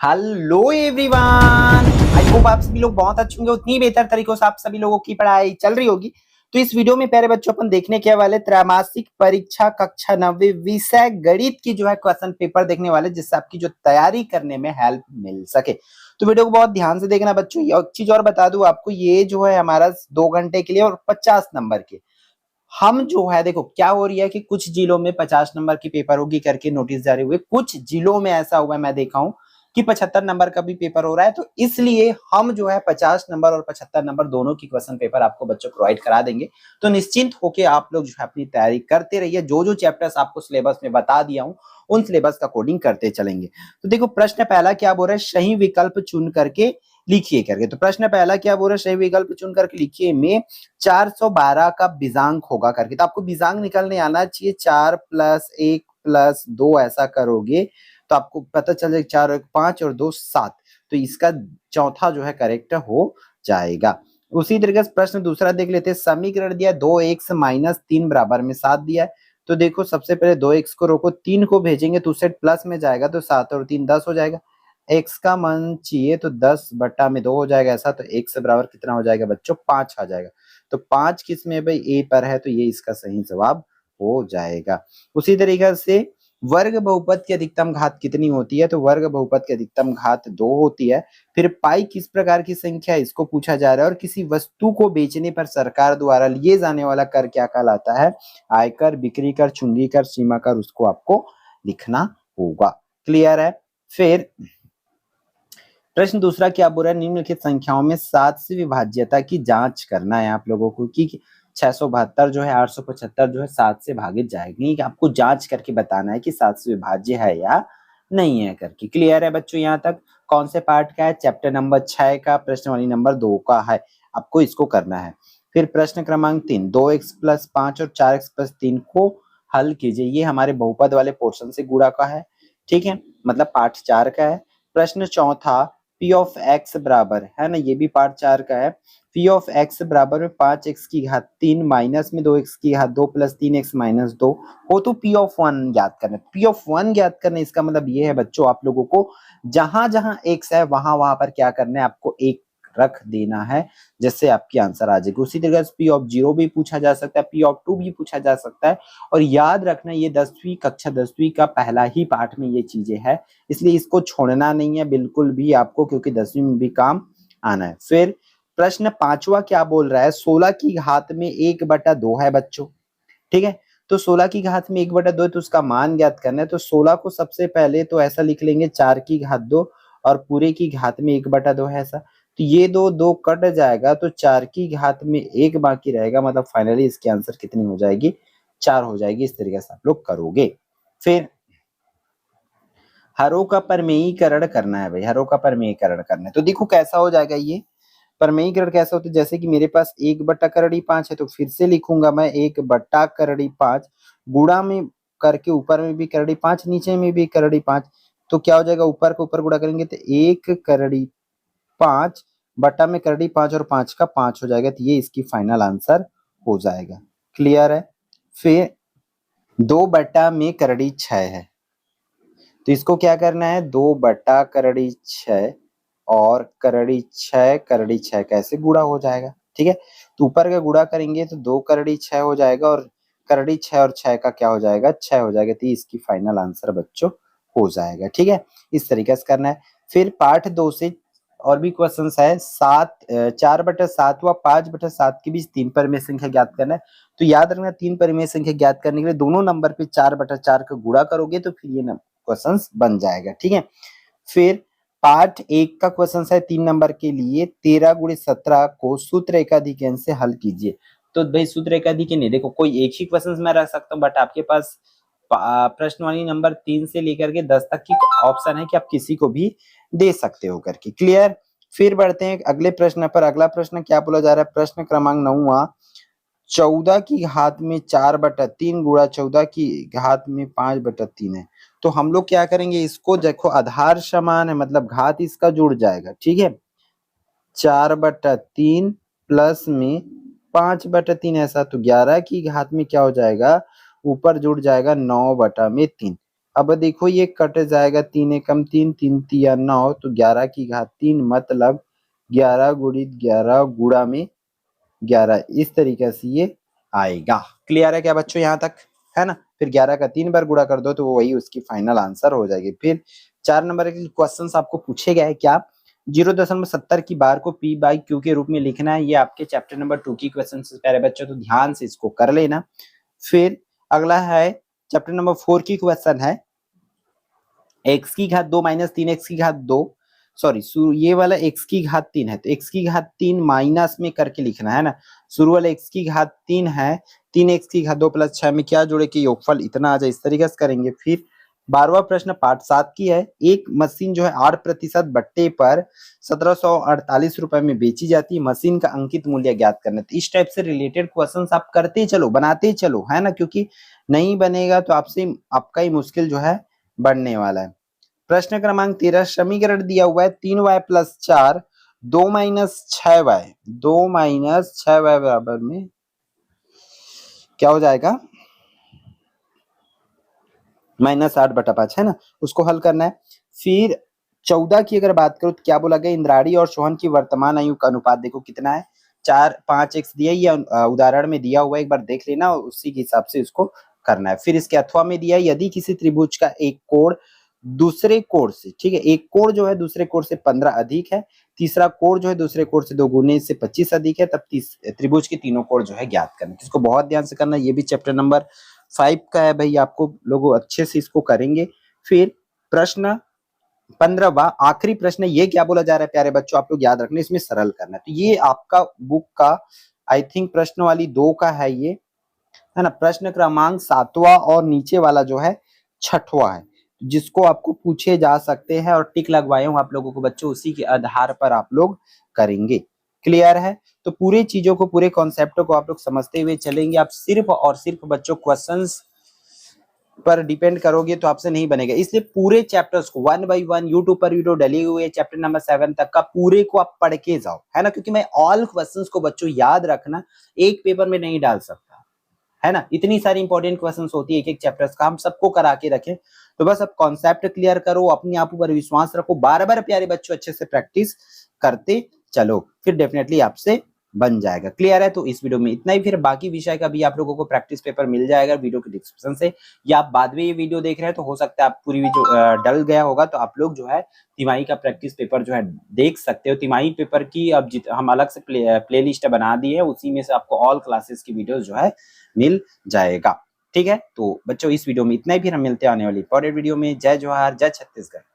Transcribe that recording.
Hello everyone, I hope आप सभी लोग बहुत अच्छे होंगे। उतनी बेहतर तरीकों से आप सभी लोगों की पढ़ाई चल रही होगी। तो इस वीडियो में प्यारे बच्चों अपन देखने के वाले त्रैमासिक परीक्षा कक्षा 9वीं विषय गणित की जो है क्वेश्चन पेपर देखने वाले, जिससे आपकी जो तैयारी करने में हेल्प मिल सके। तो वीडियो को बहुत ध्यान से देखना बच्चों। एक चीज और बता दूं आपको, ये जो है हमारा 2 घंटे के लिए और 50 नंबर के हम जो है, देखो क्या हो रही है कि कुछ जिलों में 50 नंबर की पेपर होगी करके नोटिस जारी हुए, कुछ जिलों में ऐसा हुआ है मैं देखा हूं कि 75 नंबर का भी पेपर हो रहा है। तो इसलिए हम जो है 50 नंबर और 75 नंबर दोनों की क्वेश्चन पेपर आपको बच्चों प्रोवाइड करा देंगे। तो निश्चिंत होकर आप लोग जो है अपनी तैयारी करते रहिए। जो जो चैप्टर्स आपको सिलेबस में बता दिया हूं उन सिलेबस का कोडिंग करते चलेंगे। तो देखो प्रश्न पहला क्या बोल रहा है, सही विकल्प चुन करके लिखिए करके। तो प्रश्न पहला क्या बोल रहा है, सही विकल्प चुन करके लिखिए में 412 का बीजांक होगा करके। तो आपको बीजांक निकालने आना चाहिए। 4 + 1 + 2 ऐसा करोगे तो आपको पता चल जाएगा 4 और 1 5 और 2 7। तो इसका चौथा जो है करेक्ट हो जाएगा। उसी तरीके से प्रश्न दूसरा देख लेते हैं। समीकरण दिया 2x - 3 बराबर में 7 दिया है। तो देखो सबसे पहले 2x को रोको, 3 को भेजेंगे तो उससे प्लस में जाएगा, तो 7 और 3 10 हो जाएगा। x का मान चाहिए तो 10/2 हो जाएगा ऐसा। तो x बराबर कितना हो जाएगा बच्चों, 5 आ जाएगा। तो 5 किस में भाई, a पर है, तो ये इसका सही जवाब हो जाएगा। उसी तरीके से वर्ग बहुपद की अधिकतम घात कितनी होती है, तो वर्ग बहुपद की अधिकतम घात 2 होती है। फिर पाई किस प्रकार की संख्या है, इसको पूछा जा रहा है। और किसी वस्तु को बेचने पर सरकार द्वारा लिए जाने वाला कर क्या कहलाता है, आयकर, बिक्री कर, चुंगी कर, सीमा कर, उसको आपको लिखना होगा। क्लियर है। फिर प्रश्न दूसरा क्या बोल रहा है, निम्नलिखित संख्याओं में 7 से विभाज्यता की जांच करना है आप लोगों को कि 672 जो है 875 जो है 7 से भागित जाएगी। आपको जांच करके बताना है कि 7 से विभाज्य है या नहीं है करके। क्लियर है बच्चों यहाँ तक। कौन से पार्ट का है, चैप्टर नंबर 6 का, प्रश्नवाली नंबर 2 का है। आपको इसको करना है। फिर प्रश्न क्रमांक 3, 2x + 5 और 4x + 3 को हल कीजिए। ये हमारे बहुपद वाले पोर्शन से गुणा का है, ठीक है, मतलब पार्ट 4 का है। प्रश्न चौथा, पी ऑफ एक्स बराबर है ना, ये भी पार्ट 4 का है। पी ऑफ एक्स बराबर में 5x की घात 3 माइनस में 2x की घात 2 + 3x - 2 हो तो पी ऑफ 1 ज्ञात करना है। पी ऑफ 1 ज्ञात करना, इसका मतलब ये है बच्चों आप लोगों को जहां जहां x है वहां वहां पर क्या करना है, आपको 1 रख देना है, जिससे आपकी आंसर आ जाएगी। उसी तरीके से पी ऑफ 0 भी पूछा जा सकता है, पी ऑफ 2 भी पूछा जा सकता है। और याद रखना ये 10वीं कक्षा 10वीं का पहला ही पाठ में ये चीजें है, इसलिए इसको छोड़ना नहीं है बिल्कुल भी आपको, क्योंकि 10वीं में भी काम आना है। फिर प्रश्न पांचवा क्या बोल रहा है, 16 की घात में 1/2 है बच्चों, ठीक है। तो 16 की घात में 1/2 है तो उसका मान ज्ञात करना है। तो 16 को सबसे पहले तो ऐसा लिख लेंगे 4 की घात 2 और पूरे की घात में 1/2 है ऐसा। तो ये दो दो कट जाएगा तो 4 की घात में 1 बाकी रहेगा, मतलब फाइनली इसकी आंसर कितनी हो जाएगी, 4 हो जाएगी। इस तरीके से आप लोग करोगे। फिर हरों का परमेयीकरण करना है भाई, हरों का परमेयीकरण करना है। तो देखो कैसा हो जाएगा ये परमेयीकरण, कैसा होता है, जैसे कि मेरे पास 1/5 है तो फिर से लिखूंगा मैं 1/5 गुणा में करके, ऊपर में भी 1/5 नीचे में भी 1/5। तो क्या हो जाएगा, ऊपर के ऊपर गुणा करेंगे तो 1/5 बटा में 1/5 और 5 का 5 हो जाएगा। तो ये इसकी फाइनल आंसर हो जाएगा। क्लियर है। फिर 2/6 है, तो इसको क्या करना है, 2/6 और 6 कैसे गुणा हो जाएगा, ठीक है। तो ऊपर का गुणा करेंगे तो 2/6 हो जाएगा और 6 और 6 का क्या हो जाएगा, 6 हो जाएगा। तो इसकी फाइनल आंसर बच्चों हो जाएगा, ठीक है। इस तरीके से करना है। फिर पार्ट 2 से और भी क्वेश्चन है। 4/7 व 5/7 के बीच 3 परिमेय संख्या ज्ञात करना है। तो याद रखना 3 परिमेय संख्या ज्ञात करने के लिए दोनों नंबर पे 4/4 का गुणा करोगे तो फिर ये क्वेश्चन बन जाएगा, ठीक है। फिर पार्ट 1 का क्वेश्चन है 3 नंबर के लिए, 13 × 17 को सूत्र एकाधिकन से हल कीजिए। तो भाई सूत्र एकाधिकन नहीं, देखो कोई एक ही क्वेश्चन मैं रख सकता हूँ, बट आपके पास प्रश्नवाली नंबर 3 से लेकर के 10 तक की ऑप्शन है कि आप किसी को भी दे सकते हो करके। क्लियर। फिर बढ़ते हैं अगले प्रश्न पर। अगला प्रश्न क्या बोला जा रहा है, प्रश्न क्रमांक 9वां, 14 की घात में 4/3 गुणा 14 की घात में 5/3 है। तो हम लोग क्या करेंगे, इसको देखो आधार समान है, मतलब घात इसका जुड़ जाएगा, ठीक है। 4/3 प्लस में 5/3 ऐसा, तो 11 की घात में क्या हो जाएगा, ऊपर जुड़ जाएगा 9/3। अब देखो ये कट जाएगा, 3 एकम 3, 3 तिया 9, तो 11 की घात 3 मतलब 11 गुणित 11 गुणा में 11, इस तरीके से ये आएगा। क्लियर है क्या बच्चों यहाँ तक, है ना। फिर 11 का 3 बार गुणा कर दो तो वो वही उसकी फाइनल आंसर हो जाएगी। फिर 4 नंबर के क्वेश्चन आपको पूछे गए क्या, 0.70 की बार को P बाई Q के रूप में लिखना है। ये आपके चैप्टर नंबर 2 की क्वेश्चन से प्यारे बच्चों, तो ध्यान से इसको कर लेना। फिर अगला है चैप्टर नंबर 4 की क्वेश्चन है, x की घात 2 माइनस 3x की घात 2, सॉरी ये वाला x की घात 3 है तो x की घात 3 माइनस में करके लिखना है ना। शुरू वाला x की घात 3 है, 3x की घात 2 प्लस 6 में क्या जोड़े कि योगफल इतना आ जाए, इस तरीके से करेंगे। फिर 12वां प्रश्न पार्ट 7 की है, एक मशीन जो है 8% बट्टे पर 1748 रुपए में बेची जाती है, मशीन का अंकित मूल्य ज्ञात करना। तो इस टाइप से रिलेटेड क्वेश्चंस आप करते चलो, बनाते चलो, है ना, क्योंकि नहीं बनेगा तो आपसे आपका ही मुश्किल जो है बढ़ने वाला है। प्रश्न क्रमांक 13, समीकरण दिया हुआ है 3y plus 4 2 minus 6y, 2 minus 6y बराबर में क्या हो जाएगा, -8/5, है ना, उसको हल करना है। फिर 14 की अगर बात करूं तो क्या बोला गया, इंद्राणी और सोहन की वर्तमान आयु का अनुपात देखो कितना है, 4:5x दिया, ये उदाहरण में दिया हुआ है, एक बार देख लेना और उसी के हिसाब से इसको करना है। फिर इसके अथवा में दिया, यदि किसी त्रिभुज का एक कोण दूसरे कोण से, ठीक है, एक कोण जो है दूसरे कोण से 15 अधिक है, तीसरा कोण जो है दूसरे कोण से 2 गुने से 25 अधिक है, तब त्रिभुज के तीनों कोण जो है ज्ञात करना। इसको बहुत ध्यान से करना, ये भी चैप्टर नंबर 5 का है भाई, आपको लोग अच्छे से इसको करेंगे। फिर प्रश्न 15वां आखिरी प्रश्न, ये क्या बोला जा रहा है प्यारे बच्चों, आप लोग याद रखना, इसमें सरल करना है। तो ये आपका बुक का आई थिंक प्रश्न वाली 2 का है ये, है ना। प्रश्न क्रमांक 7वां और नीचे वाला जो है 6वां है, जिसको आपको पूछे जा सकते हैं, और टिक लगवाए हूं आप लोगों को बच्चों, उसी के आधार पर आप लोग करेंगे। क्लियर है, तो पूरे चीजों को, पूरे कॉन्सेप्टों को आप लोग समझते हुए चलेंगे। आप सिर्फ और सिर्फ बच्चों क्वेश्चंस पर डिपेंड करोगे तो आपसे नहीं बनेगा, इसलिए पूरे चैप्टर्स को 1 बाय 1 यूट्यूब पर वीडियो डली हुई है, चैप्टर नंबर 7 तक का पूरे को आप पढ़ के जाओ, है ना, क्योंकि मैं ऑल क्वेश्चंस को बच्चों याद रखना एक पेपर में नहीं डाल सकता, है ना, इतनी सारी इंपॉर्टेंट क्वेश्चंस होती है एक एक चैप्टर्स का, हम सबको करा के रखें। तो बस अब कॉन्सेप्ट क्लियर करो, अपने आप पर विश्वास रखो, बार बार प्यारे बच्चों अच्छे से प्रैक्टिस करते चलो, फिर डेफिनेटली आपसे बन जाएगा। क्लियर है, तो इस वीडियो में इतना ही। फिर बाकी विषय का भी आप लोगों को प्रैक्टिस पेपर मिल जाएगा वीडियो के डिस्क्रिप्शन से, या आप बाद में ये वीडियो देख रहे हैं तो हो सकता है आप पूरी वीडियो डल गया होगा, तो आप लोग जो है तिमाही का प्रैक्टिस पेपर जो है देख सकते हो। तिमाही पेपर की अब हम अलग से प्ले लिस्ट बना दी है, उसी में से आपको ऑल क्लासेस की वीडियो जो है मिल जाएगा। ठीक है, तो बच्चों इस वीडियो में इतना ही, फिर हम मिलते हैं आने वाली इंपॉर्टेंट वीडियो में। जय जवाहर, जय छत्तीसगढ़।